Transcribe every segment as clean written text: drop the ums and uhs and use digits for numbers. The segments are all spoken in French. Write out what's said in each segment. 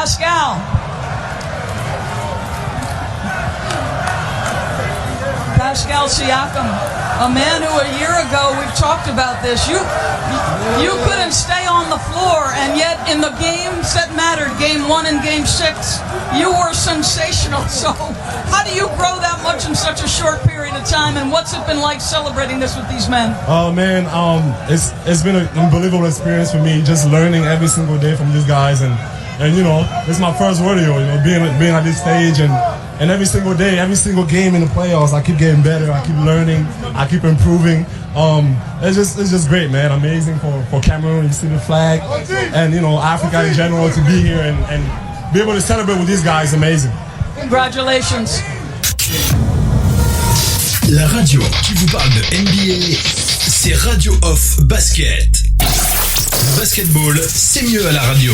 Pascal. Pascal Siakam, a man who a year ago, we've talked about this, you couldn't stay on the floor, and yet in the games that mattered, game 1 and game 6, you were sensational. So how do you grow that much in such a short period of time, and what's it been like celebrating this with these men? Oh man, it's been an unbelievable experience for me, just learning every single day from these guys, and you know, it's my first rodeo, you know, being at this stage, and every single day, every single game in the playoffs, I keep getting better, I keep learning, I keep improving. It's just great, man. Amazing for Cameroon. You see the flag, and you know, Africa in general, to be here and be able to celebrate with these guys, amazing. Congratulations. La radio qui vous parle de NBA, c'est Radio Off Basket. Le basketball, c'est mieux à la radio.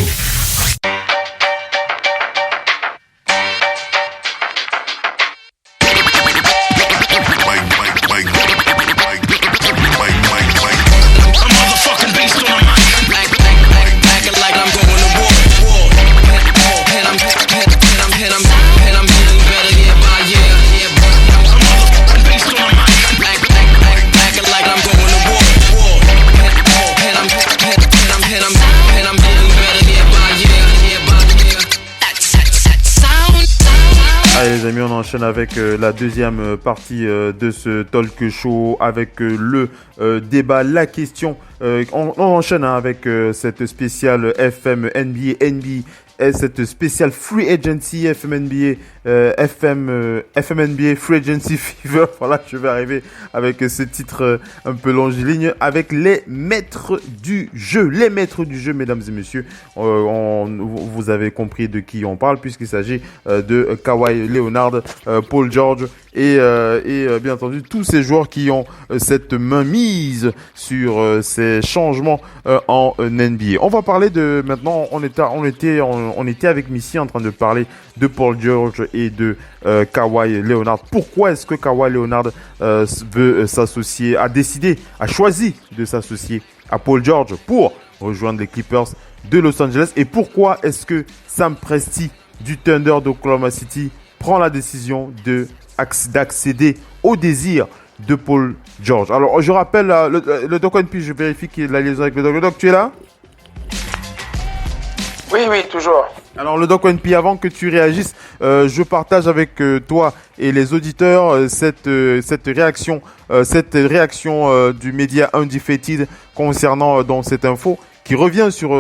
Allez les amis, on enchaîne avec la deuxième partie de ce talk show avec le débat, la question. On enchaîne avec cette spéciale FM NBA, cette spéciale Free Agency FM NBA, FM NBA Free Agency Fever. Voilà, je vais arriver avec ce titre un peu longiligne, avec les maîtres du jeu. Les maîtres du jeu, mesdames et messieurs. Vous avez compris de qui on parle, puisqu'il s'agit de Kawhi Leonard, Paul George et bien entendu tous ces joueurs qui ont cette mainmise sur ces changements en NBA. On va parler de maintenant. On était avec Missy en train de parler de Paul George et de Kawhi Leonard. Pourquoi est-ce que Kawhi Leonard veut s'associer, a choisi de s'associer à Paul George pour rejoindre les Clippers de Los Angeles, et pourquoi est-ce que Sam Presti du Thunder d'Oklahoma City prend la décision d'accéder au désir de Paul George. Alors je rappelle le Doc One, puis je vérifie qu'il y a la liaison avec le Doc. Le Doc, tu es là? Oui, toujours. Alors le Doc One P, avant que tu réagisses, je partage avec toi et les auditeurs cette réaction du média Undefeated concernant cette info qui revient sur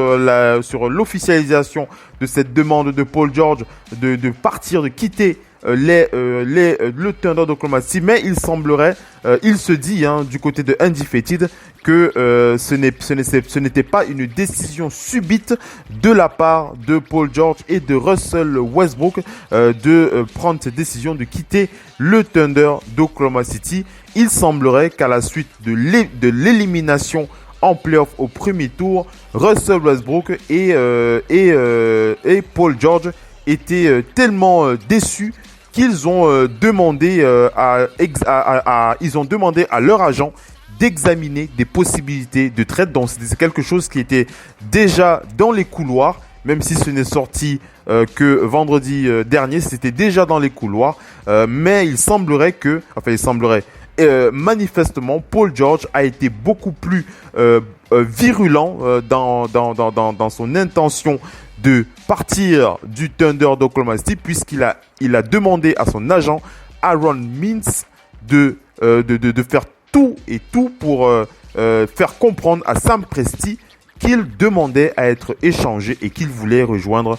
l'officialisation de cette demande de Paul George de partir, de quitter le Thunder d'Oklahoma City. Mais il semblerait, il se dit du côté de Undefeated que ce n'était pas une décision subite de la part de Paul George et de Russell Westbrook de prendre cette décision de quitter le Thunder d'Oklahoma City. Il semblerait qu'à la suite de l'élimination en playoff au premier tour, Russell Westbrook et Paul George étaient tellement déçus qu'ils ont demandé à leur agent d'examiner des possibilités de trade. Donc c'est quelque chose qui était déjà dans les couloirs, même si ce n'est sorti que vendredi dernier, c'était déjà dans les couloirs. Mais il semblerait manifestement, Paul George a été beaucoup plus virulent dans son intention de partir du Thunder d'Oklahoma City, puisqu'il a demandé à son agent Aaron Mintz de faire tout pour faire comprendre à Sam Presti qu'il demandait à être échangé et qu'il voulait rejoindre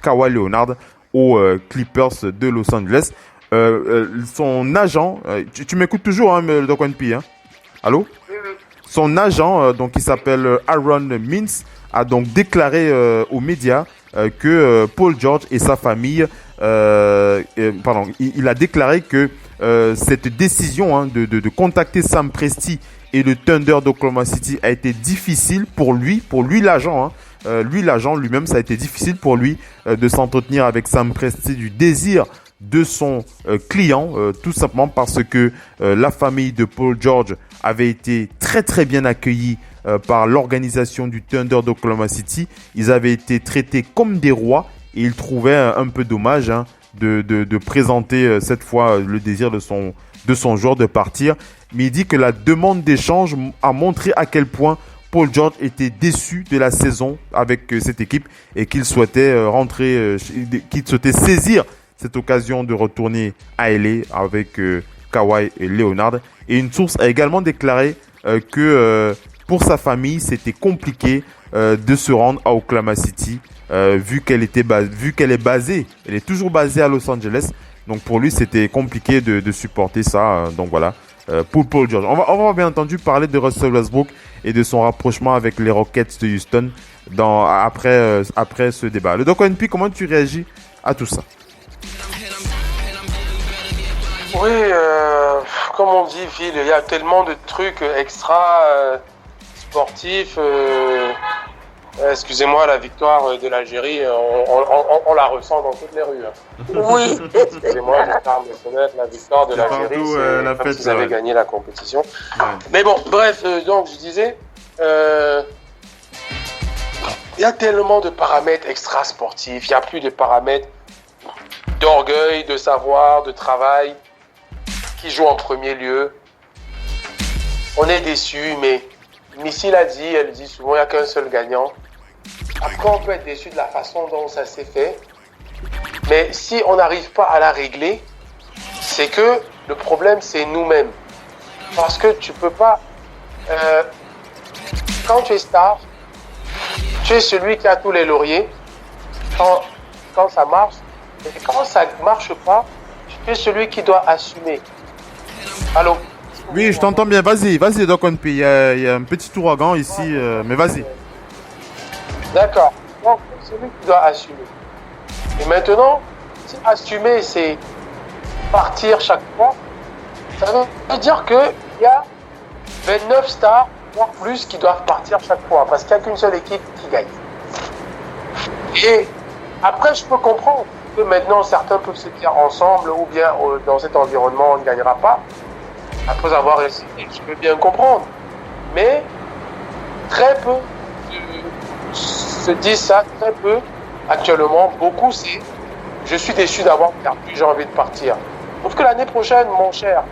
Kawhi Leonard aux Clippers de Los Angeles. Son agent, tu m'écoutes toujours, le Doc One P, allô? Oui. Son agent, donc il s'appelle Aaron Mintz, a donc déclaré aux médias que Paul George et sa famille, il a déclaré que cette décision de contacter Sam Presti et le Thunder d'Oklahoma City a été difficile pour lui l'agent. L'agent lui-même, ça a été difficile pour lui de s'entretenir avec Sam Presti du désir de son client, tout simplement parce que la famille de Paul George avait été très très bien accueillie par l'organisation du Thunder d'Oklahoma City. Ils avaient été traités comme des rois et il trouvait un peu dommage de présenter cette fois le désir de son joueur de partir. Mais il dit que la demande d'échange a montré à quel point Paul George était déçu de la saison avec cette équipe et qu'il souhaitait qu'il souhaitait saisir cette occasion de retourner à LA avec Kawhi et Leonard. Et une source a également déclaré que pour sa famille, c'était compliqué de se rendre à Oklahoma City vu qu'elle est toujours basée à Los Angeles. Donc pour lui, c'était compliqué de supporter ça. Donc voilà, pour Paul George. On va bien entendu parler de Russell Westbrook et de son rapprochement avec les Rockets de Houston après ce débat. Le Doc ONP, comment tu réagis à tout ça? Oui, comme on dit, Phil, il y a tellement de trucs extra sportifs. Excusez-moi, la victoire de l'Algérie, on la ressent dans toutes les rues. Oui, excusez-moi, je parle de connaître la victoire de l'Algérie, c'est la comme fête, s'ils avaient ouais. gagné la compétition. Ouais. Mais bon, bref, donc je disais, il y a tellement de paramètres extra sportifs, il n'y a plus de paramètres d'orgueil, de savoir, de travail qui jouent en premier lieu. On est déçus, mais Missy l'a dit, elle dit souvent il n'y a qu'un seul gagnant. Après, on peut être déçu de la façon dont ça s'est fait. Mais si on n'arrive pas à la régler, c'est que le problème, c'est nous-mêmes. Parce que tu peux pas... quand tu es star, tu es celui qui a tous les lauriers. Quand ça marche, et quand ça ne marche pas, tu es celui qui doit assumer. Allô? Oui, je t'entends bien. Vas-y, Doc ONP. Il y a un petit ouragan ici, mais vas-y. D'accord. Donc, c'est celui qui doit assumer. Et maintenant, si assumer, c'est partir chaque fois, ça veut dire qu'il y a 29 stars, voire plus, qui doivent partir chaque fois, parce qu'il n'y a qu'une seule équipe qui gagne. Et après, je peux comprendre que maintenant, certains peuvent se dire ensemble, ou bien dans cet environnement, on ne gagnera pas, après avoir essayé. Je peux bien comprendre. Mais très peu se disent ça, très peu. Actuellement, beaucoup, c'est je suis déçu d'avoir perdu, j'ai envie de partir. Sauf que l'année prochaine, mon cher,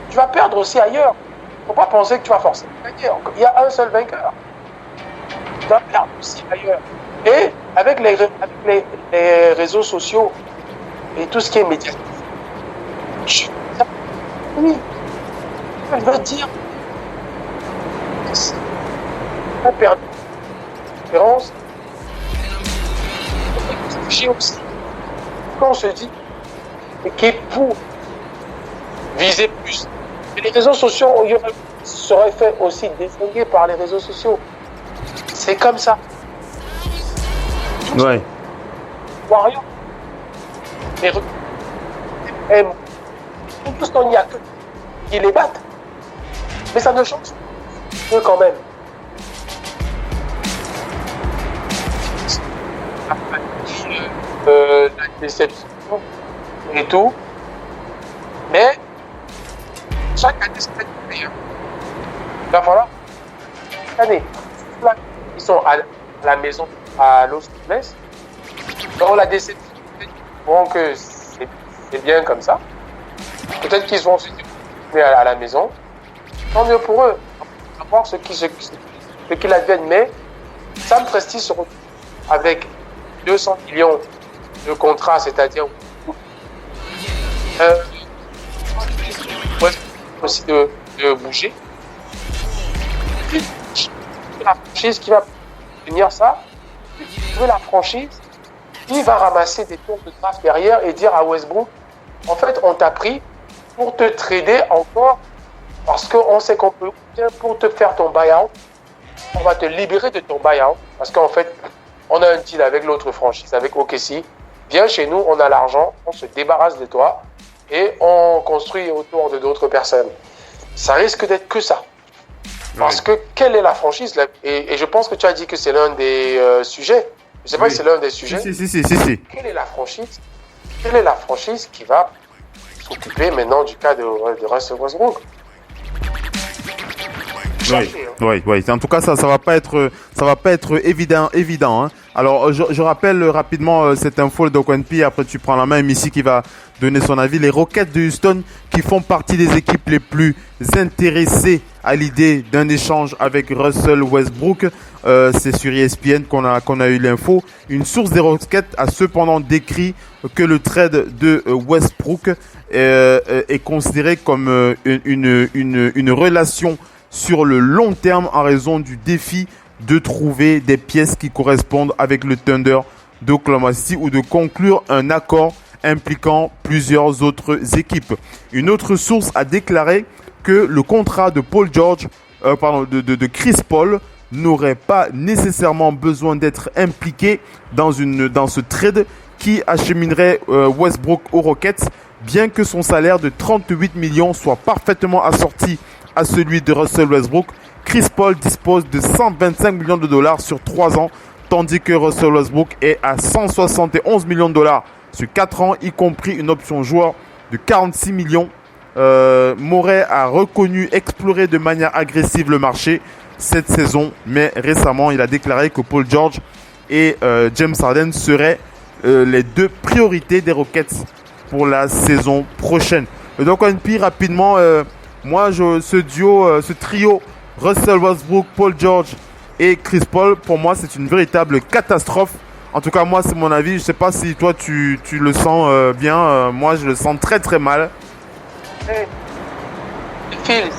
tu vas perdre aussi ailleurs. Il ne faut pas penser que tu vas forcément gagner. Il y a un seul vainqueur. Tu vas perdre aussi ailleurs. Et avec les réseaux sociaux et tout ce qui est médiatique, oui, je veux dire, on a perdu l'espérance. J'ai aussi, quand on se dit, et pour viser plus, et les réseaux sociaux seraient fait aussi distinguer par les réseaux sociaux. C'est comme ça. Ouais. Warrior. Et tous quand il n'y a que qui les battent. Mais ça ne change pas quand même. La déception et tout. Mais chaque année, c'est meilleur. Il va falloir chaque année. Ils sont à la maison à Los Angeles. Dans la déception, bon que c'est bien comme ça. Peut-être qu'ils vont se dire à la maison. Tant mieux pour eux. On va voir ce qu'il advienne. Mais Sam Presti se retrouve avec 200 millions de contrats, c'est-à-dire aussi de bouger. La franchise qui va tenir ça, la franchise qui va ramasser des tours de draft derrière et dire à Westbrook, en fait, on t'a pris pour te trader encore parce qu'on sait qu'on peut, pour te faire ton buyout, on va te libérer de ton buyout parce qu'en fait, on a un deal avec l'autre franchise, avec OKC. Viens chez nous, on a l'argent, on se débarrasse de toi et on construit autour de d'autres personnes. Ça risque d'être que ça. Parce que quelle est la franchise là, et je pense que tu as dit que c'est l'un des sujets. Je ne sais pas si c'est l'un des sujets. Si. Quelle est la franchise quelle est la franchise qui va s'occuper maintenant du cas de Russell Westbrook? Oui. En tout cas, ça va pas être évident. Hein. Alors, je rappelle rapidement cette info de OneP. Après, tu prends la main. Missy qui va donner son avis. Les Rockets de Houston, qui font partie des équipes les plus intéressées à l'idée d'un échange avec Russell Westbrook. C'est sur ESPN qu'on a eu l'info. Une source des Rockets a cependant décrit que le trade de Westbrook est considéré comme une relation sur le long terme en raison du défi de trouver des pièces qui correspondent avec le Thunder d'Oklahoma City ou de conclure un accord impliquant plusieurs autres équipes. Une autre source a déclaré que le contrat de de Chris Paul n'aurait pas nécessairement besoin d'être impliqué dans ce trade qui acheminerait Westbrook aux Rockets, bien que son salaire de 38 millions soit parfaitement assorti à celui de Russell Westbrook. Chris Paul dispose de 125 millions de dollars sur 3 ans, tandis que Russell Westbrook est à 171 millions de dollars sur 4 ans, y compris une option joueur de 46 millions. Morey a reconnu explorer de manière agressive le marché cette saison, mais récemment, il a déclaré que Paul George et James Harden seraient les deux priorités des Rockets pour la saison prochaine. Donc, NP, rapidement, ce trio, Russell Westbrook, Paul George et Chris Paul, pour moi, c'est une véritable catastrophe. En tout cas, moi, c'est mon avis. Je sais pas si toi, tu le sens bien. Moi, je le sens très, très mal. Phil,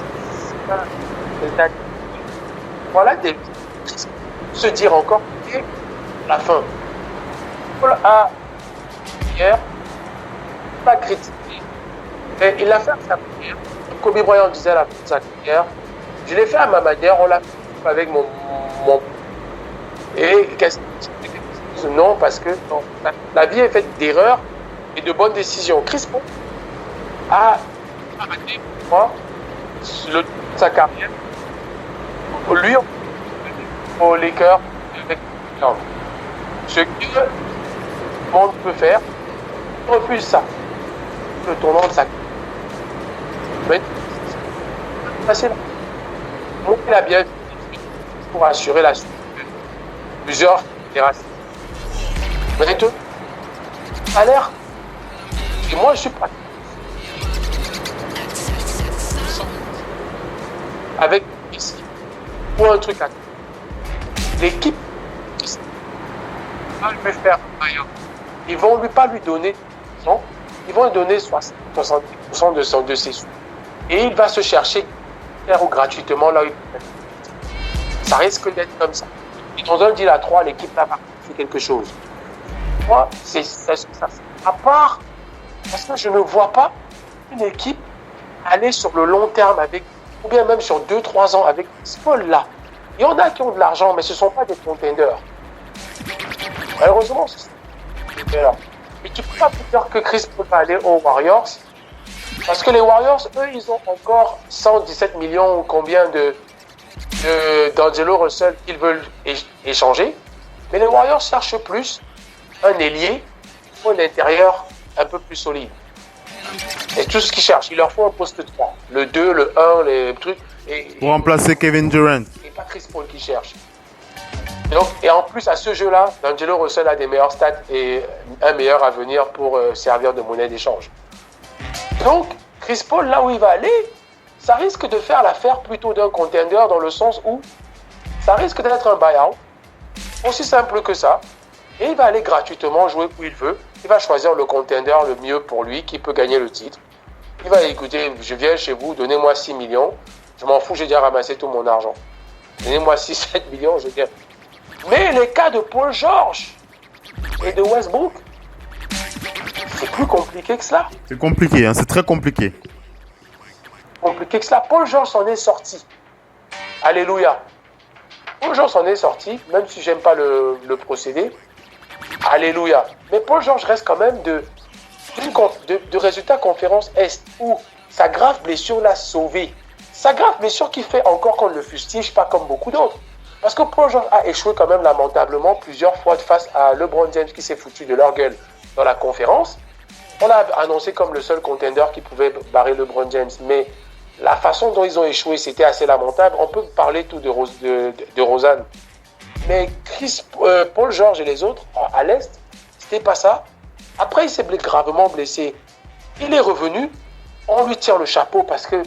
voilà se dire encore la fin. Paul a hier pas critiqué, mais il l'a fait à sa manière. Kobe Bryant disait à la fin de sa carrière, je l'ai fait à ma manière, on l'a fait avec mon... Et qu'est-ce que non, parce que non, la vie est faite d'erreurs et de bonnes décisions. Chris Paul a arrêté sa carrière. Lui, au Lakers, avec ce que le monde peut faire, il refuse ça. Le tournant de sa carrière. Mais facile. Donc, il a bien pour assurer la suite de plusieurs générations. Maintenant, ça a l'air. Et moi, je suis pas. Avec ici, pour un truc à l'équipe va lui faire rien. Ils vont pas lui donner, non, ils vont lui donner 70% de ses sous. Et il va se chercher ou gratuitement là. Ça risque d'être comme ça. Et dans un deal à 3, l'équipe là va faire quelque chose. Moi, c'est ça. À part, parce que je ne vois pas une équipe aller sur le long terme avec, ou bien même sur 2-3 ans avec ce Paul-là. Il y en a qui ont de l'argent, mais ce ne sont pas des contenders. Malheureusement, c'est ça. Mais tu ne peux pas dire que Chris Paul va aller aux Warriors. Parce que les Warriors, eux, ils ont encore 117 millions ou combien d'Angelo Russell qu'ils veulent échanger. Mais les Warriors cherchent plus un ailier ou un intérieur un peu plus solide. Et tout ce qu'ils cherchent, il leur faut un poste 3. Le 2, le 1, les trucs. Pour remplacer Kevin Durant. Et pas Chris Paul qui cherche. Et en plus, à ce jeu-là, Angelo Russell a des meilleurs stats et un meilleur avenir pour servir de monnaie d'échange. Donc, Chris Paul, là où il va aller, ça risque de faire l'affaire plutôt d'un contender dans le sens où ça risque d'être un buyout, aussi simple que ça, et il va aller gratuitement jouer où il veut. Il va choisir le contender le mieux pour lui, qui peut gagner le titre. Il va écouter, je viens chez vous, donnez-moi 6 millions, je m'en fous, j'ai déjà ramassé tout mon argent. Donnez-moi 6-7 millions, je viens. Mais les cas de Paul George et de Westbrook, c'est plus compliqué que cela. C'est compliqué, hein, c'est très compliqué. Compliqué que cela. Paul George s'en est sorti. Alléluia. Paul George s'en est sorti, même si j'aime pas le procédé. Alléluia. Mais Paul George reste quand même de résultat conférence Est où sa grave blessure l'a sauvé. Sa grave blessure qui fait encore qu'on ne le fustige pas comme beaucoup d'autres. Parce que Paul George a échoué quand même lamentablement plusieurs fois face à LeBron James qui s'est foutu de leur gueule dans la conférence. On l'a annoncé comme le seul contender qui pouvait barrer LeBron James. Mais la façon dont ils ont échoué, c'était assez lamentable. On peut parler tout de Rosanne. Mais Paul George et les autres, à l'Est, c'était pas ça. Après, il s'est gravement blessé. Il est revenu. On lui tire le chapeau parce que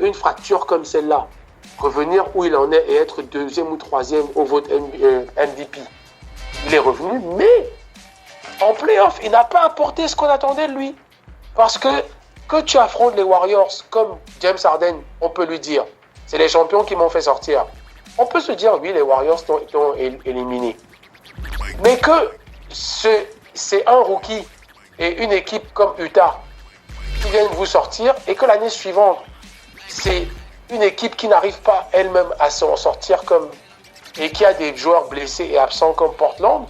une fracture comme celle-là, revenir où il en est et être 2e ou 3e au vote MVP. Il est revenu, mais en playoff, il n'a pas apporté ce qu'on attendait de lui. Parce que tu affrontes les Warriors comme James Harden, on peut lui dire, c'est les champions qui m'ont fait sortir. On peut se dire, oui, les Warriors t'ont éliminé. Mais que c'est un rookie et une équipe comme Utah qui viennent vous sortir et que l'année suivante, c'est une équipe qui n'arrive pas elle-même à s'en sortir et qui a des joueurs blessés et absents comme Portland,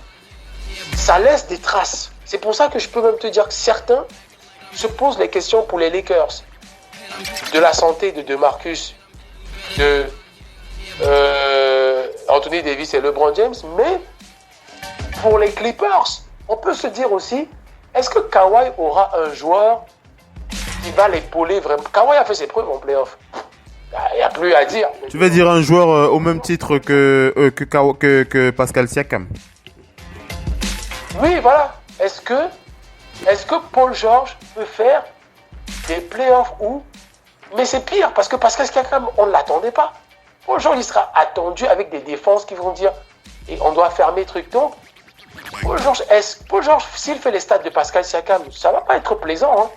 ça laisse des traces. C'est pour ça que je peux même te dire que certains se posent les questions pour les Lakers, de la santé de Marcus, de Anthony Davis et LeBron James, mais pour les Clippers, on peut se dire aussi, est-ce que Kawhi aura un joueur qui va l'épauler vraiment? Kawhi a fait ses preuves en playoff. Il n'y a plus à dire. Tu veux dire un joueur au même titre que Pascal Siakam? Oui, voilà. Est-ce que Paul George peut faire des playoffs où... Mais c'est pire, parce que Pascal Siakam, on ne l'attendait pas. Paul George, il sera attendu avec des défenses qui vont dire et on doit fermer truc. Donc, Paul George, s'il fait les stats de Pascal Siakam, ça ne va pas être plaisant. Hein.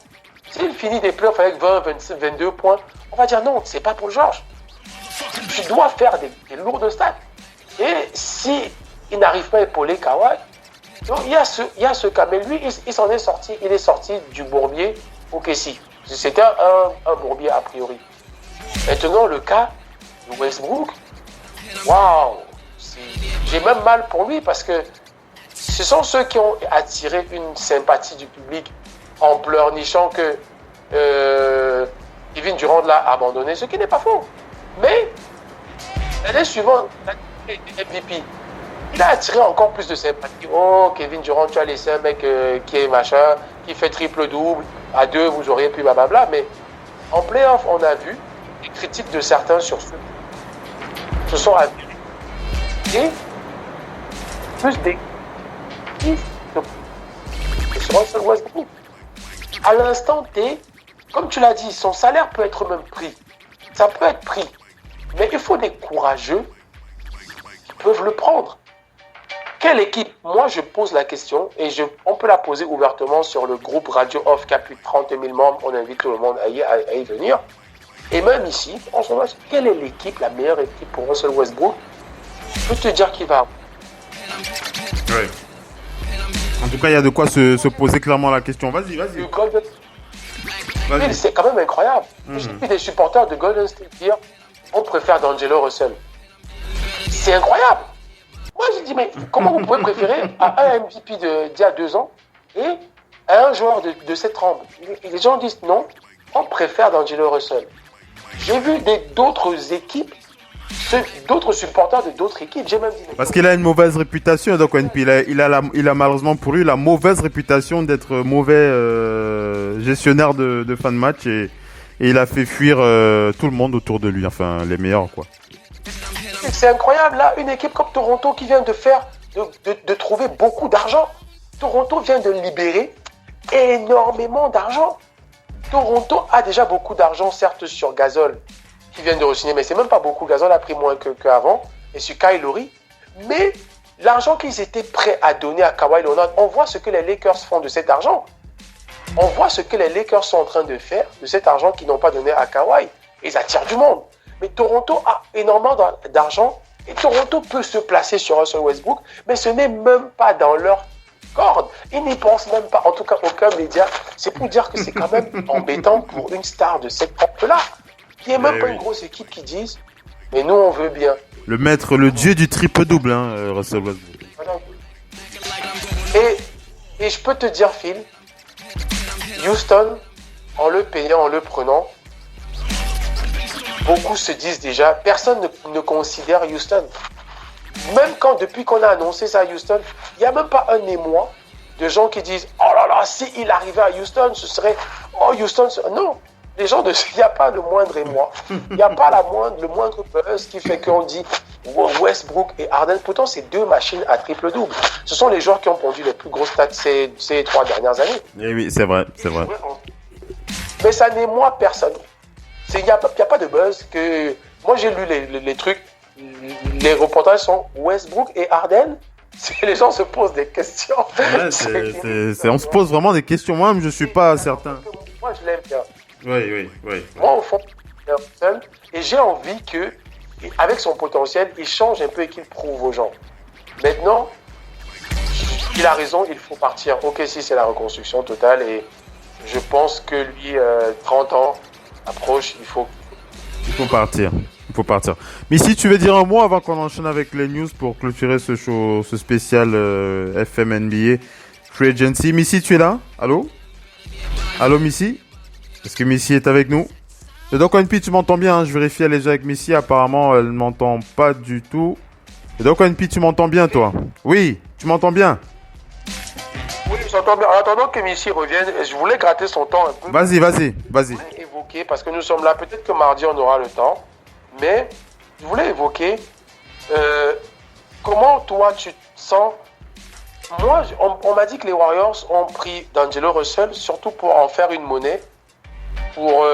S'il finit des playoffs avec 20, 25, 22 points, on va dire non, c'est pas Paul George. Tu dois faire des lourdes stats. Et si il n'arrive pas à épauler Kawhi, donc il y a ce cas. Mais lui, il s'en est sorti. Il est sorti du bourbier au Kessie. C'était un bourbier a priori. Maintenant, le cas de Westbrook, waouh, j'ai même mal pour lui parce que ce sont ceux qui ont attiré une sympathie du public en pleurnichant que Kevin Durant l'a abandonné, ce qui n'est pas faux. Mais l'année suivante, MVP, il a attiré encore plus de sympathie. Oh, Kevin Durant, tu as laissé un mec qui est machin, qui fait triple-double. À 2, vous auriez pu blablabla. Mais en playoff, on a vu les critiques de certains sur ceux qui se sont avérés. Et plus des sur Russell Westbrook. À l'instant T, comme tu l'as dit, son salaire peut être même pris. Ça peut être pris. Mais il faut des courageux qui peuvent le prendre. Quelle équipe? Moi, je pose la question et on peut la poser ouvertement sur le groupe Radio Off qui a plus de 30 000 membres. On invite tout le monde à y venir. Et même ici, en ce moment, quelle est l'équipe, la meilleure équipe pour Russell Westbrook? Je peux te dire qu'il va. Oui. En tout cas, il y a de quoi se poser clairement la question. Vas-y. Oui, c'est quand même incroyable. J'ai vu des supporters de Golden State dire on préfère D'Angelo Russell. C'est incroyable. Moi, j'ai dit, mais comment vous pouvez préférer à un MVP d'il y a 2 ans et à un joueur de cette trempe? Les gens disent non, on préfère D'Angelo Russell. J'ai vu d'autres équipes, d'autres supporters de d'autres équipes, j'ai même dit... Parce qu'il a une mauvaise réputation, donc il a malheureusement pour lui la mauvaise réputation d'être mauvais gestionnaire de fin de match et il a fait fuir tout le monde autour de lui, enfin les meilleurs quoi. C'est incroyable là, une équipe comme Toronto qui vient de trouver beaucoup d'argent. Toronto vient de libérer énormément d'argent. Toronto a déjà beaucoup d'argent, certes sur Gasol, qui vient de re-signer, mais c'est même pas beaucoup. Gasol a pris moins qu'avant, et sur Kyle Lowry. Mais l'argent qu'ils étaient prêts à donner à Kawhi Leonard, on voit ce que les Lakers font de cet argent. On voit ce que les Lakers sont en train de faire de cet argent qu'ils n'ont pas donné à Kawhi. Ils attirent du monde. Mais Toronto a énormément d'argent et Toronto peut se placer sur Russell Westbrook, mais ce n'est même pas dans leur corde. Ils n'y pensent même pas, en tout cas aucun média. C'est pour dire que c'est quand même embêtant pour une star de cette trempe-là. Il n'y a même pas une grosse équipe qui dise « mais nous on veut bien ». Le maître, le dieu du triple-double, Russell Westbrook. Et je peux te dire, Phil, Houston, en le payant, en le prenant, beaucoup se disent déjà, personne ne considère Houston. Même depuis qu'on a annoncé ça à Houston, il n'y a même pas un émoi de gens qui disent « Oh là là, si il arrivait à Houston, ce serait... Oh, Houston... » Non, les gens, il n'y a pas le moindre émoi. Il n'y a pas le moindre buzz qui fait qu'on dit Westbrook et Harden. Pourtant, c'est 2 machines à triple-double. Ce sont les joueurs qui ont produit les plus grosses stats ces 3 dernières années. Eh oui, c'est vrai. Mais ça n'émoit personne. Il n'y a pas de buzz. Moi, j'ai lu les trucs. Les reportages sont Westbrook et Harden. Les gens se posent des questions. Ouais, on se pose vraiment des questions. Moi-même, je ne suis pas certain. Moi, je l'aime bien. Oui. Moi, au fond, et j'ai envie que, avec son potentiel, il change un peu et qu'il prouve aux gens. Maintenant, il a raison, il faut partir. Ok, si c'est la reconstruction totale, et je pense que lui, 30 ans approche, il faut partir. Mais si tu veux dire un mot avant qu'on enchaîne avec les news pour clôturer ce show, ce spécial FM NBA Free Agency. Missy, tu es là? Allô, Missy? Est-ce que Missy est avec nous? Et donc, ONP, tu m'entends bien, hein? Je vérifie déjà avec Missy. Apparemment, elle ne m'entend pas du tout. Et donc, ONP, tu m'entends bien, toi? Oui, tu m'entends bien? Oui, j'entends bien. En attendant que Missy revienne, je voulais gratter son temps un peu. Vas-y. Évoquer, parce que nous sommes là. Peut-être que mardi, on aura le temps. Mais je voulais évoquer comment toi, tu te sens. Moi, on m'a dit que les Warriors ont pris D'Angelo Russell, surtout pour en faire une monnaie. Pour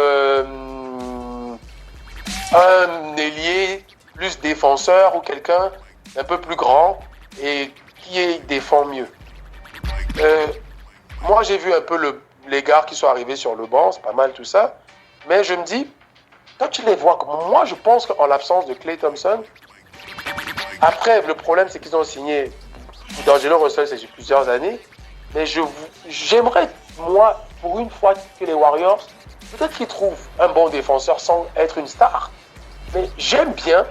un ailier plus défenseur ou quelqu'un un peu plus grand et qui défend mieux. Moi, j'ai vu un peu les gars qui sont arrivés sur le banc, c'est pas mal tout ça. Mais je me dis, quand tu les vois, moi, je pense qu'en l'absence de Klay Thompson, après, le problème, c'est qu'ils ont signé D'Angelo Russell, c'est sur plusieurs années. Mais j'aimerais, moi, pour une fois que les Warriors, peut-être qu'ils trouvent un bon défenseur sans être une star. Mais j'aime bien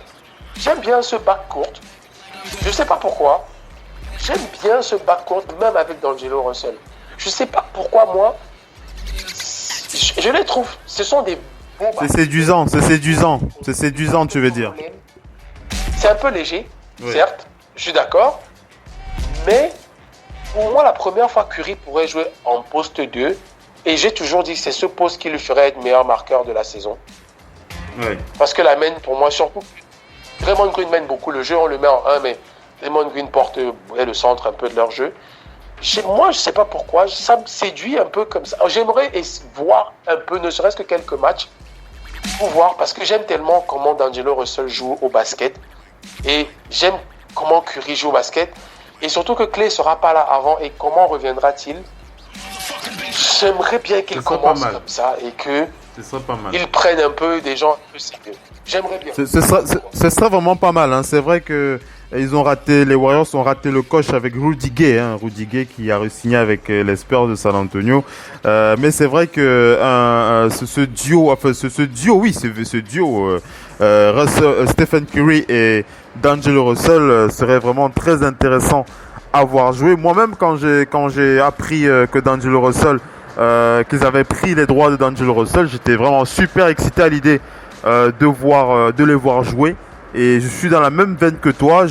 ce backcourt. Je ne sais pas pourquoi. J'aime bien ce backcourt, même avec D'Angelo Russell. Je ne sais pas pourquoi, moi. Je les trouve. Ce sont des bons C'est séduisant, tu veux dire. C'est un peu léger, certes. Je suis d'accord. Mais pour moi, la première fois, Curry pourrait jouer en poste 2. Et j'ai toujours dit que c'est ce poste qui lui ferait être meilleur marqueur de la saison. Ouais. Parce que la main, pour moi, surtout, Draymond Green mène beaucoup le jeu, on le met en 1, mais Draymond Green porte le centre un peu de leur jeu. Moi, je ne sais pas pourquoi, ça me séduit un peu comme ça. J'aimerais voir un peu, ne serait-ce que quelques matchs, pour voir, parce que j'aime tellement comment D'Angelo Russell joue au basket. Et j'aime comment Curry joue au basket. Et surtout que Klay ne sera pas là avant, et comment reviendra-t-il? J'aimerais bien qu'il commence comme ça et qu'il prenne un peu des gens un peu sérieux. J'aimerais bien. Ce serait vraiment pas mal. Hein. C'est vrai que les Warriors ont raté le coche avec Rudy Gay. Hein. Rudy Gay qui a re-signé avec les Spurs de San Antonio. Mais c'est vrai que ce duo, Stephen Curry et D'Angelo Russell serait vraiment très intéressant à voir jouer. Moi-même, quand j'ai appris que D'Angelo Russell, qu'ils avaient pris les droits de D'Angelo Russell, j'étais vraiment super excité à l'idée de les voir jouer. Et je suis dans la même veine que toi.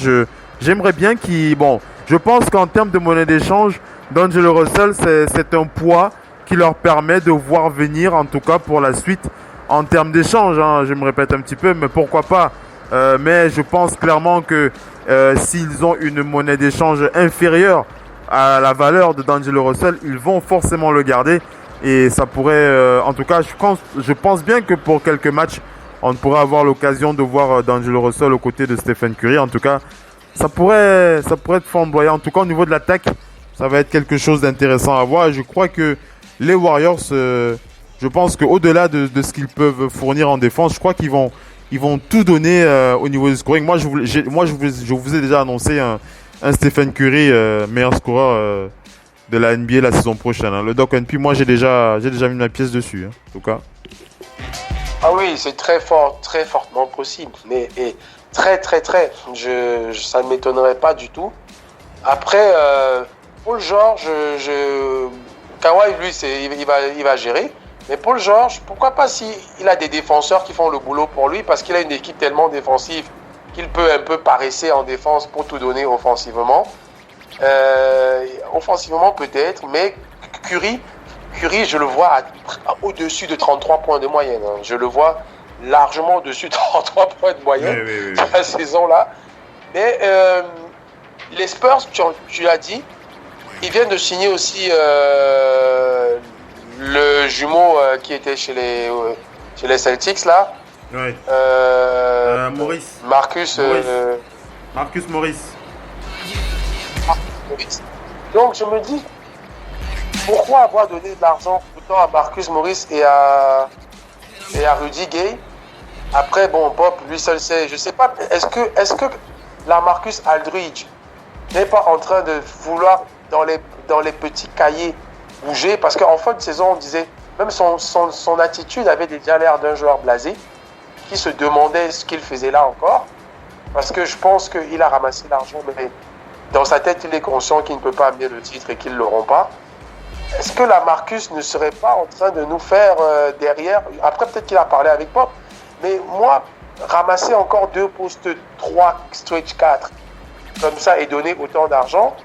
J'aimerais bien je pense qu'en termes de monnaie d'échange, D'Angelo Russell, c'est un poids qui leur permet de voir venir, en tout cas pour la suite, en termes d'échange. Hein, je me répète un petit peu, mais pourquoi pas. Mais je pense clairement que s'ils ont une monnaie d'échange inférieure à la valeur de D'Angelo Russell, ils vont forcément le garder. Et ça pourrait, en tout cas, je pense bien que pour quelques matchs, on pourrait avoir l'occasion de voir D'Angelo Russell aux côtés de Stephen Curry. En tout cas, ça pourrait être flamboyant. En tout cas, au niveau de l'attaque, ça va être quelque chose d'intéressant à voir. Et je crois que les Warriors, je pense qu'au-delà de ce qu'ils peuvent fournir en défense, je crois qu'ils vont tout donner au niveau du scoring. Moi, je vous ai déjà annoncé un Stephen Curry meilleur scoreur de la NBA la saison prochaine. Hein. Le Doc NP, moi, j'ai déjà mis ma pièce dessus. Hein, en tout cas. Ah oui, c'est très fortement possible. Mais très. Ça ne m'étonnerait pas du tout. Après, Paul George, Kawhi, lui, il va gérer. Mais Paul George, pourquoi pas s'il a des défenseurs qui font le boulot pour lui, parce qu'il a une équipe tellement défensive qu'il peut un peu paresser en défense pour tout donner offensivement. Offensivement peut-être, mais Curry, je le vois au-dessus de 33 points de moyenne. Hein. Je le vois largement au-dessus de 33 points de moyenne la saison-là. Mais les Spurs, tu l'as dit, ils viennent de signer aussi le jumeau qui était chez les Celtics là. Ouais. Maurice. Marcus Morris. Donc je me dis, pourquoi avoir donné de l'argent autant à Marcus Morris et à Rudy Gay? Après, bon, Pop, lui seul sait. Je sais pas, est-ce que la Marcus Aldridge n'est pas en train de vouloir, dans les petits cahiers, bouger? Parce qu'en fin de saison, on disait, même son attitude avait déjà l'air d'un joueur blasé, qui se demandait ce qu'il faisait là encore. Parce que je pense qu'il a ramassé l'argent, mais dans sa tête, il est conscient qu'il ne peut pas amener le titre et qu'ils ne l'auront pas. Est-ce que la Marcus ne serait pas en train de nous faire derrière? Après, peut-être qu'il a parlé avec Pop, mais moi, ramasser encore 2 postes 3, stretch 4, comme ça, et donner autant d'argent,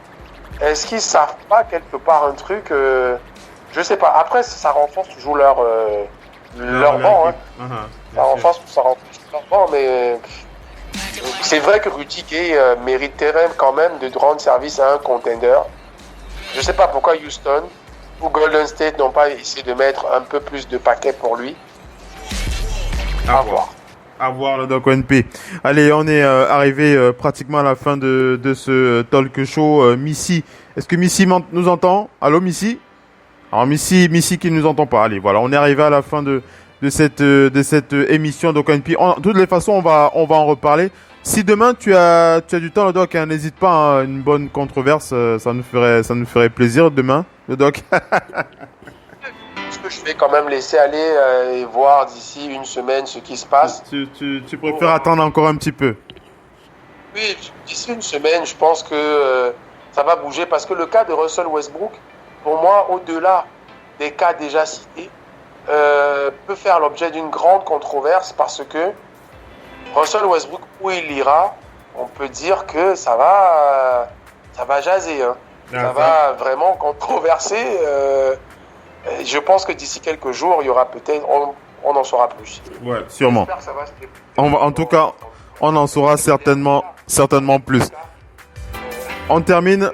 est-ce qu'ils ne savent pas quelque part un truc je ne sais pas. Après, ça renforce toujours leur banc. Hein. Ça renforce leur banc, mais c'est vrai que Rudy Gay mériterait quand même de rendre service à un contender. Je ne sais pas pourquoi Houston ou Golden State n'ont pas essayé de mettre un peu plus de paquets pour lui. À voir. À voir le Doc NP. Allez, on est arrivé pratiquement à la fin de ce talk show. Missy, est-ce que Missy nous entend? Allô Missy? Alors Missy qui ne nous entend pas. Allez, voilà, on est arrivé à la fin de cette émission Doc NP. De toutes les façons, on va en reparler. Si demain tu as du temps, le Doc, hein, n'hésite pas, hein, une bonne controverse, ça nous ferait plaisir demain, le Doc. Est-ce que je vais quand même laisser aller et voir d'ici une semaine ce qui se passe? Tu préfères attendre encore un petit peu? Oui, d'ici une semaine, je pense que ça va bouger parce que le cas de Russell Westbrook, pour moi, au-delà des cas déjà cités, peut faire l'objet d'une grande controverse parce que Russell Westbrook, où il ira, on peut dire que ça va jaser. Hein. Ça va vraiment controverser. Je pense que d'ici quelques jours, il y aura peut-être, on en saura plus. Ouais, sûrement. J'espère que ça va se En tout cas, on en saura certainement plus. On termine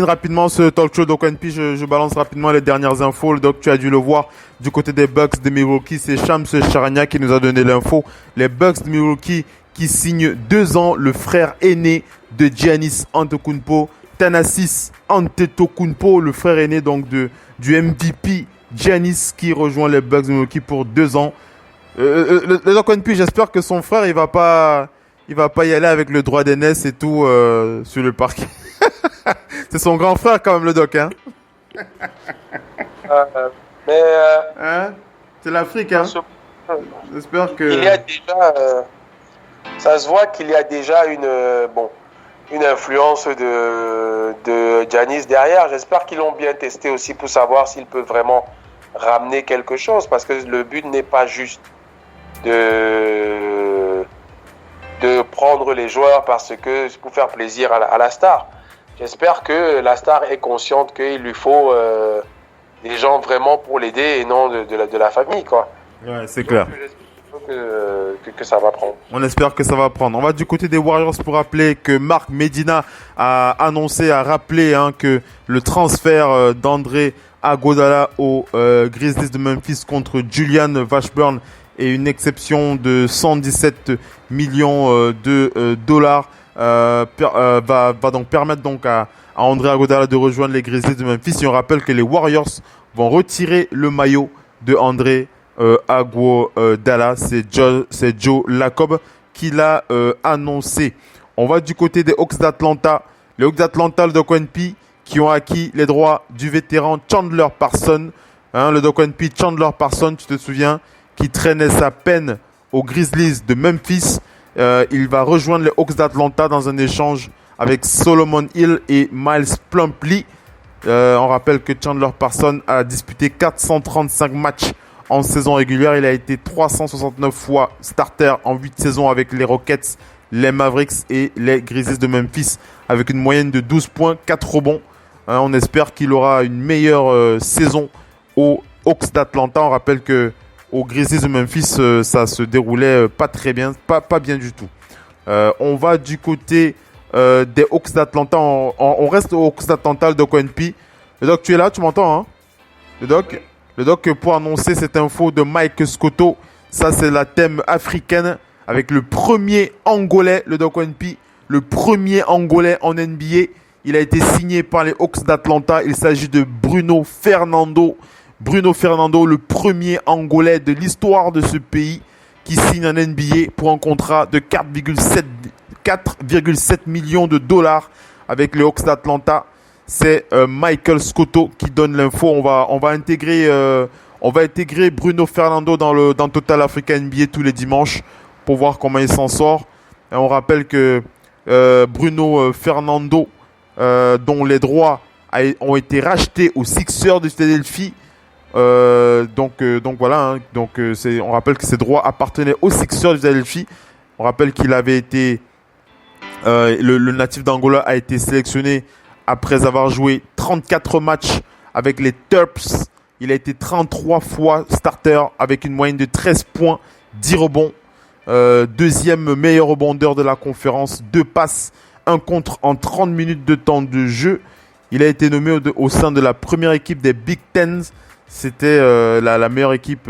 rapidement ce talk show Doc NP. Je balance rapidement les dernières infos. Le Doc, tu as dû le voir du côté des Bucks de Milwaukee. C'est Shams Charania qui nous a donné l'info. Les Bucks de Milwaukee qui signent 2 ans le frère aîné de Giannis Antetokounmpo, Thanasis Antetokounmpo, le frère aîné donc du MVP Giannis qui rejoint les Bucks de Milwaukee pour 2 ans. Le Doc NP, j'espère que son frère il va pas y aller avec le droit d'aînesse et tout sur le parquet. C'est son grand frère quand même, le Doc, hein. Hein? C'est l'Afrique, hein. J'espère que... Il y a déjà... ça se voit qu'il y a déjà une influence de Giannis derrière. J'espère qu'ils l'ont bien testé aussi pour savoir s'il peut vraiment ramener quelque chose. Parce que le but n'est pas juste de prendre les joueurs parce que pour faire plaisir à la star. J'espère que la star est consciente qu'il lui faut des gens vraiment pour l'aider et non de la famille, quoi. Ouais, c'est clair. Que ça va prendre. On espère que ça va prendre. On va du côté des Warriors pour rappeler que Marc Medina a rappelé que le transfert d'André Iguodala aux Grizzlies de Memphis contre Julian Washburn est une exception de 117 millions de dollars. Va donc permettre donc à André Iguodala de rejoindre les Grizzlies de Memphis. Et on rappelle que les Warriors vont retirer le maillot de André Iguodala. C'est Joe Lacob qui l'a annoncé. On va du côté des Hawks d'Atlanta. Les Hawks d'Atlanta, le Doc NP, qui ont acquis les droits du vétéran Chandler Parsons. Le Doc NP, Chandler Parsons, tu te souviens, qui traînait sa peine aux Grizzlies de Memphis. Il va rejoindre les Hawks d'Atlanta dans un échange avec Solomon Hill et Miles Plumlee. On rappelle que Chandler Parsons a disputé 435 matchs en saison régulière. Il a été 369 fois starter en 8 saisons avec les Rockets, les Mavericks et les Grizzlies de Memphis avec une moyenne de 12 points, 4 rebonds. On espère qu'il aura une meilleure saison aux Hawks d'Atlanta. On rappelle que aux Grizzlies de Memphis, ça se déroulait pas très bien, pas bien du tout. On va du côté des Hawks d'Atlanta. On reste aux Hawks d'Atlanta, le Doc ONP. Le Doc, tu es là, tu m'entends, hein? Le Doc, pour annoncer cette info de Mike Scotto, ça c'est la thème africaine avec le premier Angolais, le Doc ONP, le premier Angolais en NBA. Il a été signé par les Hawks d'Atlanta. Il s'agit de Bruno Fernando. Bruno Fernando, le premier Angolais de l'histoire de ce pays qui signe en NBA pour un contrat de 4,7 millions de dollars avec les Hawks d'Atlanta. C'est Michael Scotto qui donne l'info. On va intégrer Bruno Fernando dans Total Africa NBA tous les dimanches pour voir comment il s'en sort. Et on rappelle que Bruno Fernando, dont les droits ont été rachetés aux Sixers de Philadelphie. Donc voilà. On rappelle que ces droits appartenaient aux Sixers de Philadelphie. On rappelle qu'il avait été le natif d'Angola a été sélectionné après avoir joué 34 matchs avec les Terps. Il a été 33 fois starter avec une moyenne de 13 points, 10 rebonds. Deuxième meilleur rebondeur de la conférence. 2 passes, 1 contre en 30 minutes de temps de jeu. Il a été nommé au sein de la première équipe des Big Ten. C'était la meilleure équipe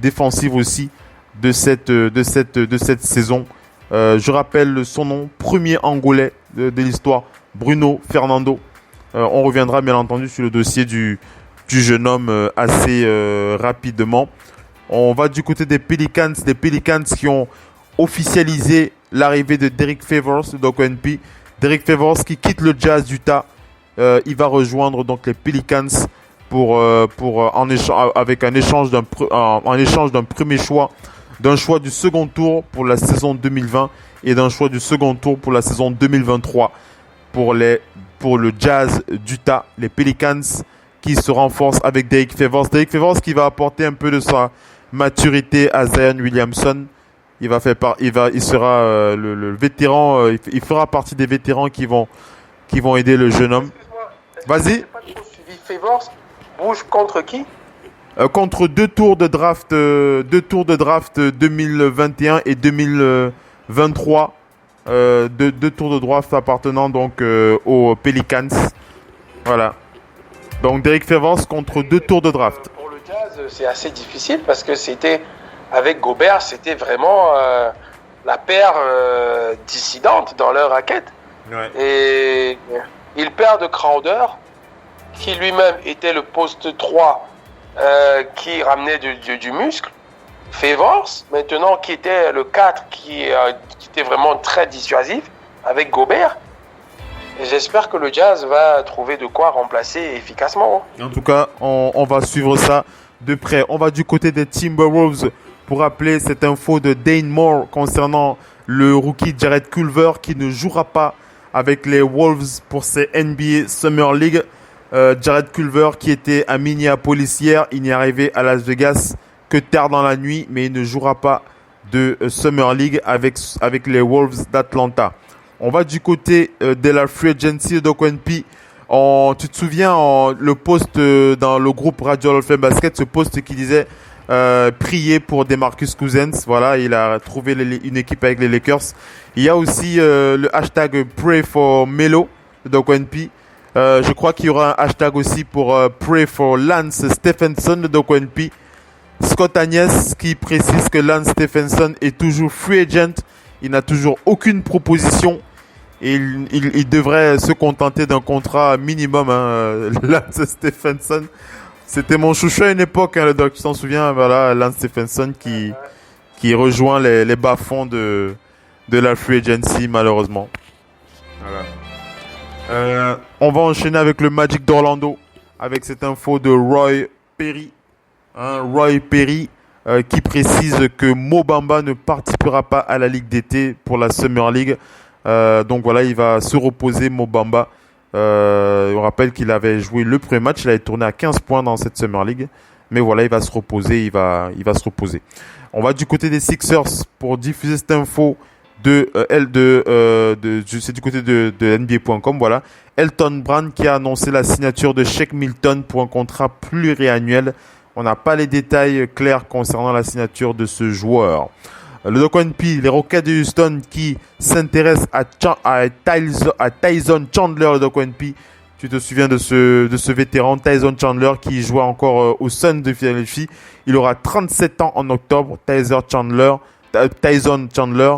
défensive aussi de cette saison. Je rappelle son nom, premier Angolais de l'histoire, Bruno Fernando. On reviendra bien entendu sur le dossier du jeune homme assez rapidement. On va du côté des Pelicans qui ont officialisé l'arrivée de Derek Favors, le Doc ONP. Derek Favors qui quitte le Jazz d'Utah. Il va rejoindre donc les Pelicans avec un échange d'un premier choix, d'un choix du second tour pour la saison 2020 et d'un choix du second tour pour la saison 2023 pour le Jazz d'Utah. Les Pelicans qui se renforcent avec Derek Favors. Derek Favors qui va apporter un peu de sa maturité à Zion Williamson. Il sera le vétéran. Il fera partie des vétérans qui vont aider le jeune homme. Vas-y. Favors bouge contre qui? Contre deux tours de draft 2021 et 2023. Deux tours de draft appartenant donc aux Pelicans. Voilà. Donc Derek Favors contre 2 tours de draft. Pour le Jazz, c'est assez difficile parce que c'était avec Gobert, c'était vraiment la paire dissidente dans leur raquette. Ouais. Et ils perdent Crowder, qui lui-même était le poste 3 qui ramenait du muscle. Favors, maintenant, qui était le 4 qui était vraiment très dissuasif avec Gobert. Et j'espère que le Jazz va trouver de quoi remplacer efficacement. En tout cas, on va suivre ça de près. On va du côté des Timberwolves pour rappeler cette info de Dane Moore concernant le rookie Jared Culver qui ne jouera pas avec les Wolves pour ces NBA Summer League. Jared Culver qui était à Minneapolis hier, il n'est arrivé à Las Vegas que tard dans la nuit, mais il ne jouera pas de Summer League avec les Wolves d'Atlanta. On va du côté de la Free Agency de Doc ONP. Tu te souviens le post dans le groupe Radio Hall of Fame Basket, ce post qui disait prier pour DeMarcus Cousins. Voilà, il a trouvé une équipe avec les Lakers. Il y a aussi le hashtag Pray for Melo de Doc ONP. Je crois qu'il y aura un hashtag aussi pour Pray for Lance Stephenson de Doc ONP. Scott Agnès qui précise que Lance Stephenson est toujours free agent. Il n'a toujours aucune proposition. Et il devrait se contenter d'un contrat minimum. Lance Stephenson. C'était mon chouchou à une époque, le doc. Tu t'en souviens? Voilà, Lance Stephenson qui rejoint les bas-fonds de la free agency, malheureusement. Voilà. On va enchaîner avec le Magic d'Orlando. Avec cette info de Roy Perry. Roy Perry qui précise que Mo Bamba ne participera pas à la Ligue d'été pour la Summer League. Donc voilà, il va se reposer, Mo Bamba. On rappelle qu'il avait joué le premier match, il avait tourné à 15 points dans cette Summer League. Mais voilà, il va se reposer, il va se reposer. On va du côté des Sixers pour diffuser cette info c'est du côté de NBA.com, voilà. Elton Brand qui a annoncé la signature de Shake Milton pour un contrat pluriannuel. On n'a pas les détails clairs concernant la signature de ce joueur. Le Doc P, les Rockets de Houston qui s'intéressent à Tyson Chandler, le Doc P. Tu te souviens de ce vétéran Tyson Chandler qui jouait encore au Suns de Philadelphie. Il aura 37 ans en octobre. Tyson Chandler,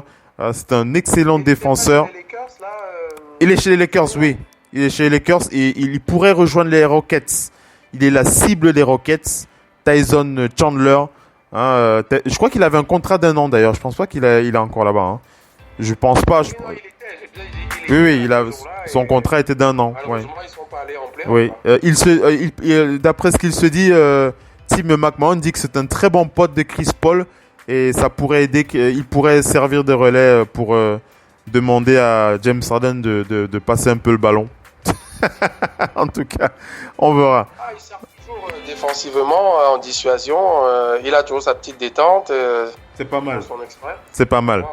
c'est un excellent défenseur. Il est chez les Lakers, oui. Il est chez les Lakers et il pourrait rejoindre les Rockets. Il est la cible des Rockets. Tyson Chandler. Je crois qu'il avait un contrat d'1 an d'ailleurs. Je pense pas qu'il est encore là-bas. Hein. Je pense pas. Oui, son contrat était d'1 an. Ouais. Ils sont pas allés en play. Oui. D'après ce qu'il se dit, Tim McMahon dit que c'est un très bon pote de Chris Paul et ça pourrait aider. Il pourrait servir de relais pour demander à James Harden de passer un peu le ballon. En tout cas, on verra. Il sert toujours défensivement en dissuasion. Il a toujours sa petite détente. C'est pas mal. Son expert. C'est pas mal.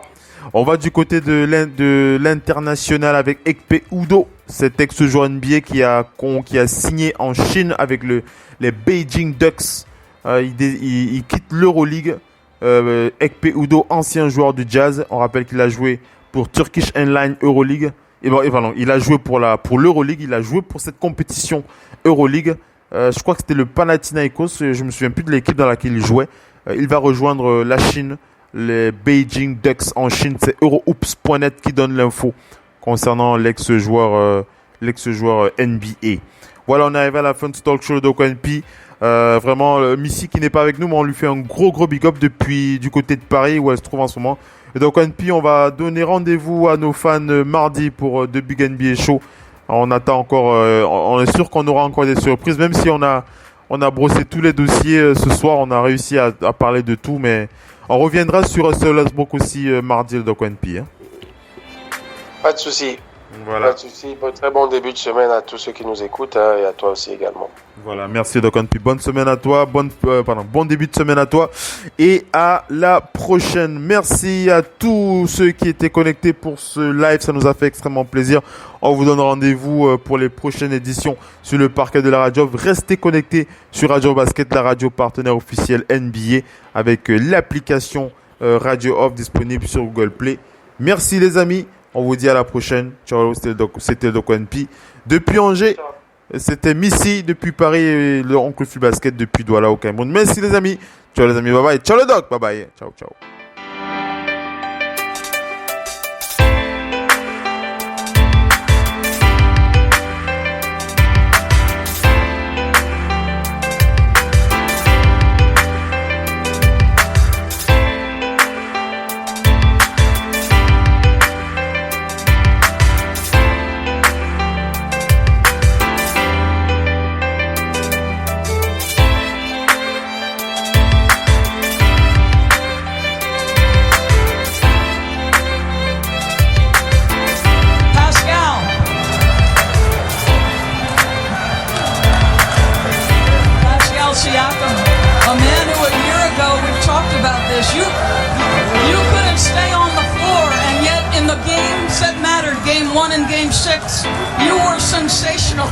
On va du côté de l'international avec Ekpe Udoh, cet ex-joueur NBA qui a signé en Chine avec les Beijing Ducks. Il quitte l'Euroleague. Ekpe Udoh, ancien joueur du Jazz. On rappelle qu'il a joué pour Turkish Airlines Euroleague. Il a joué pour l'Euroleague. Il a joué pour cette compétition Euroleague. Je crois que c'était le Panathinaikos. Je me souviens plus de l'équipe dans laquelle il jouait. Il va rejoindre la Chine. Les Beijing Ducks en Chine, c'est Eurohoops.net qui donne l'info concernant l'ex-joueur NBA. Voilà, on est arrivé à la fin de ce talk show de Doc P. Vraiment, Missy qui n'est pas avec nous, mais on lui fait un gros big up depuis du côté de Paris où elle se trouve en ce moment. Et Doc P, on va donner rendez-vous à nos fans mardi pour The Big NBA Show. On attend encore, on est sûr qu'on aura encore des surprises, même si on a brossé tous les dossiers ce soir, on a réussi à parler de tout, mais on reviendra sur Russell Westbrook aussi mardi, le Doc P. Hein. Pas de souci. Voilà. Pas de souci. Très bon début de semaine à tous ceux qui nous écoutent et à toi aussi également. Voilà, merci Doc P. Bonne semaine à toi, bon début de semaine à toi et à la prochaine. Merci à tous ceux qui étaient connectés pour ce live, ça nous a fait extrêmement plaisir. On vous donne rendez-vous pour les prochaines éditions sur le parquet de la radio. Restez connectés sur Radio Basket, la radio partenaire officielle NBA avec l'application Radio Off disponible sur Google Play. Merci les amis, on vous dit à la prochaine. Ciao, c'était le Doc P. Depuis Angers. C'était Missy depuis Paris et le oncle Phil Basket depuis Douala au Cameroun. Merci les amis. Ciao les amis. Bye bye. Ciao le Doc. Bye bye. Ciao.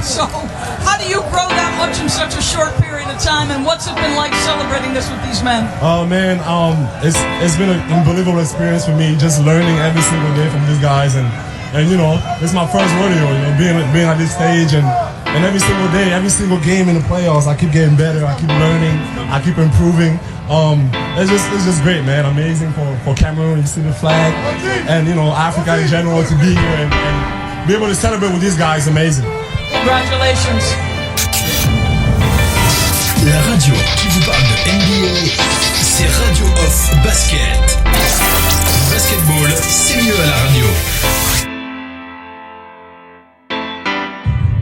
So, how do you grow that much in such a short period of time, and what's it been like celebrating this with these men? Oh man, it's been an unbelievable experience for me, just learning every single day from these guys, and you know, it's my first rodeo, you know, being at this stage, and every single day, every single game in the playoffs, I keep getting better, I keep learning, I keep improving. It's just great, man. Amazing for Cameroon. You see the flag, and you know, Africa in general to be here and be able to celebrate with these guys. Amazing. Congratulations. La radio qui vous parle de NBA, c'est Radio Off Basket. Basketball, c'est mieux à la radio.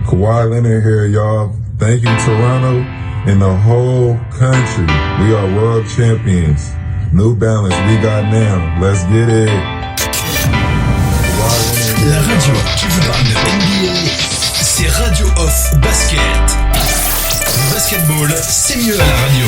Kawhi Leonard here, y'all. Thank you, Toronto and the whole country. We are world champions. New Balance, we got now. Let's get it. La radio qui vous parle de NBA, c'est Radio Off Basket. Basketball, c'est mieux à la radio.